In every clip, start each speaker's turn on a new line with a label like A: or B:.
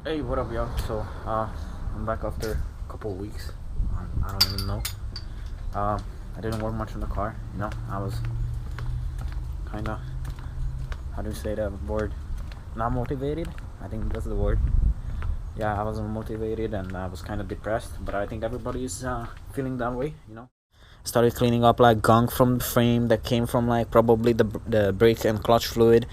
A: Hey, what up, y'all? So, I'm back after a couple of weeks. I don't even know. I didn't work much on the car. I was kind of, how do you say that word? Not motivated. I think that's the word. Yeah, I wasn't motivated and I was kind of depressed. But I think everybody is feeling that way. Started cleaning up like gunk from the frame that came from like probably the brake and clutch fluid.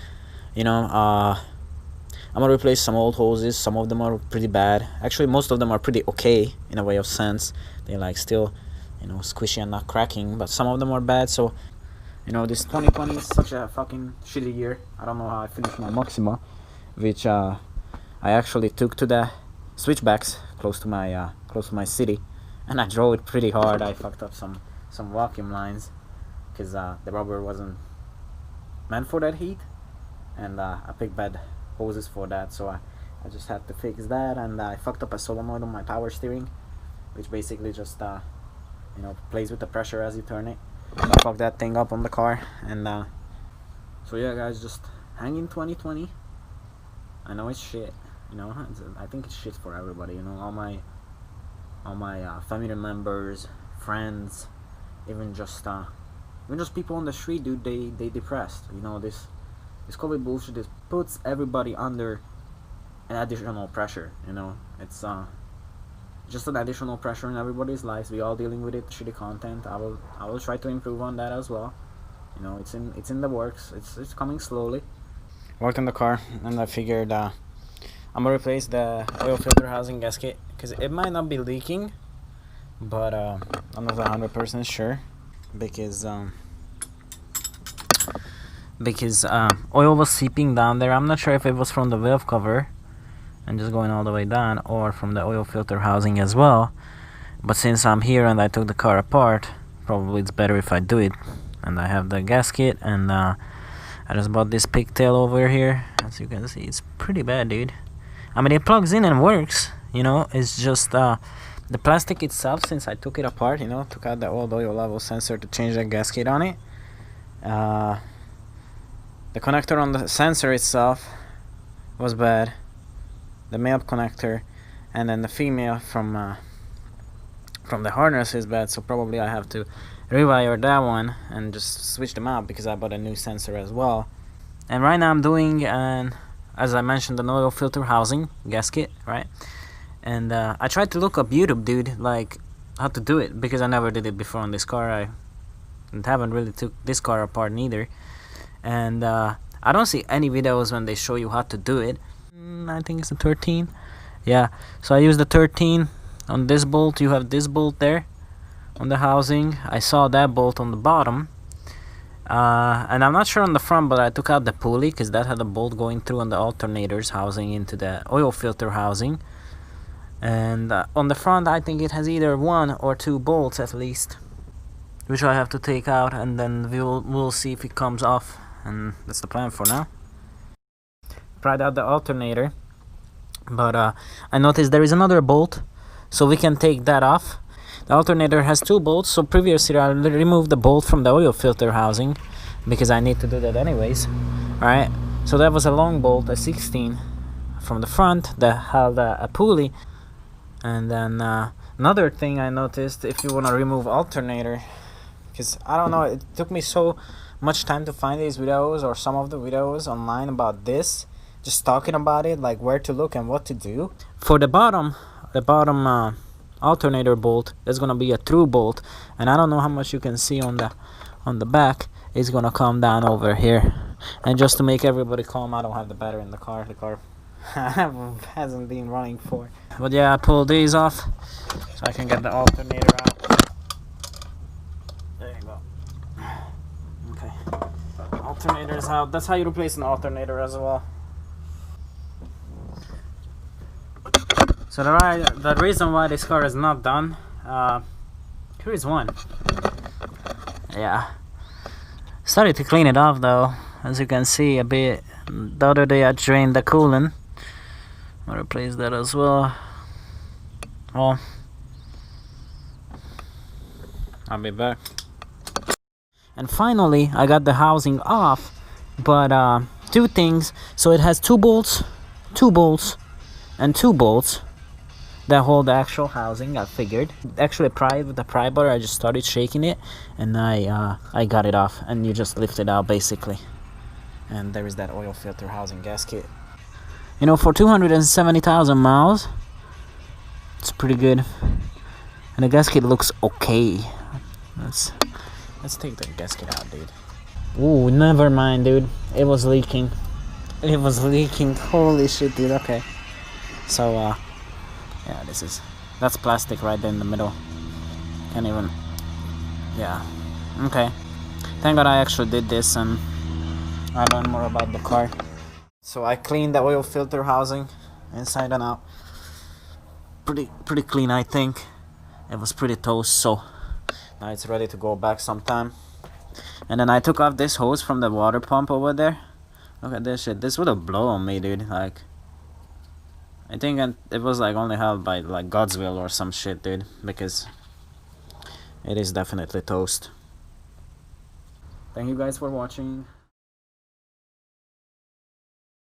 A: I'm gonna replace some old hoses. Some of them are pretty bad. Actually, most of them are pretty okay in a way of sense. They like still, squishy and not cracking. But some of them are bad. So, this 2020 is such a fucking shitty year. I don't know how I finished my Maxima, which I actually took to the switchbacks close to my city, and I drove it pretty hard. I fucked up some vacuum lines because the rubber wasn't meant for that heat, and I picked bad hoses for that, so I just had to fix that. And I fucked up a solenoid on my power steering, which basically just plays with the pressure as you turn it. I fucked that thing up on the car, and so yeah, guys, just hang in 2020. I know it's shit, I think it's shit for everybody. All my family members, friends, even just people on the street, dude, they depressed. This COVID bullshit just puts everybody under an additional pressure. It's just an additional pressure in everybody's lives. We all dealing with it. Shitty content. I will try to improve on that as well. It's in the works. It's coming slowly. Worked on the car, and I figured I'm gonna replace the oil filter housing gasket because it might not be leaking, but I'm not 100% sure because oil was seeping down there. I'm not sure if it was from the valve cover and just going all the way down, or from the oil filter housing as well. But since I'm here and I took the car apart, probably it's better if I do it. And I have the gasket, and I just bought this pigtail over here. As you can see, it's pretty bad, dude. I mean, it plugs in and works, it's just the plastic itself. Since I took it apart, took out the old oil level sensor to change the gasket on it, the connector on the sensor itself was bad, the male connector, and then the female from the harness is bad. So probably I have to rewire that one and just switch them out because I bought a new sensor as well. And right now I'm doing as I mentioned, an oil filter housing gasket, right? And I tried to look up YouTube, dude, like how to do it, because I never did it before on this car. I haven't really took this car apart neither. And I don't see any videos when they show you how to do it. I think it's the 13. Yeah, so I use the 13 on this bolt. You have this bolt there on the housing. I saw that bolt on the bottom, and I'm not sure on the front, but I took out the pulley because that had a bolt going through on the alternators housing into the oil filter housing. And on the front, I think it has either 1 or 2 bolts at least, which I have to take out, and then we'll see if it comes off. And that's the plan for now. Tried out the alternator, but I noticed there is another bolt, so we can take that off. The alternator has 2 bolts, so previously I removed the bolt from the oil filter housing because I need to do that anyways. Alright, so that was a long bolt, a 16 from the front that held a pulley. And then another thing I noticed, if you want to remove alternator, because I don't know, it took me so much time to find these videos, or some of the videos online about this, just talking about it, like where to look and what to do. For the bottom alternator bolt, there's gonna be a through bolt, and I don't know how much you can see on the back. It's gonna come down over here. And just to make everybody calm, I don't have the battery in the car. The car hasn't been running for. But yeah, I pulled these off so I can get the alternator out. There you go. Okay, alternator is out. That's how you replace an alternator as well. So the reason why this car is not done, here is one. Yeah, started to clean it off though, as you can see a bit. The other day I drained the coolant. I'll replace that as well. Well, I'll be back. And finally I got the housing off, but 2 things. So it has 2 bolts, and 2 bolts that hold the actual housing. I figured actually with the pry bar I just started shaking it, and I got it off, and you just lift it out basically. And there is that oil filter housing gasket. You know, for 270,000 miles, it's pretty good, and the gasket looks okay. Let's take the gasket out, dude. Ooh, never mind, dude. It was leaking. It was leaking. Holy shit, dude. Okay. So, yeah, that's plastic right there in the middle. Can't even, yeah. Okay. Thank God I actually did this, and I learned more about the car. So I cleaned the oil filter housing inside and out. Pretty clean, I think. It was pretty toast, so now it's ready to go back sometime. And then I took off this hose from the water pump over there. Look at this shit. This would have blown on me, dude. Like, I think it was like only held by like God's will or some shit, dude, because it is definitely toast. Thank you guys for watching.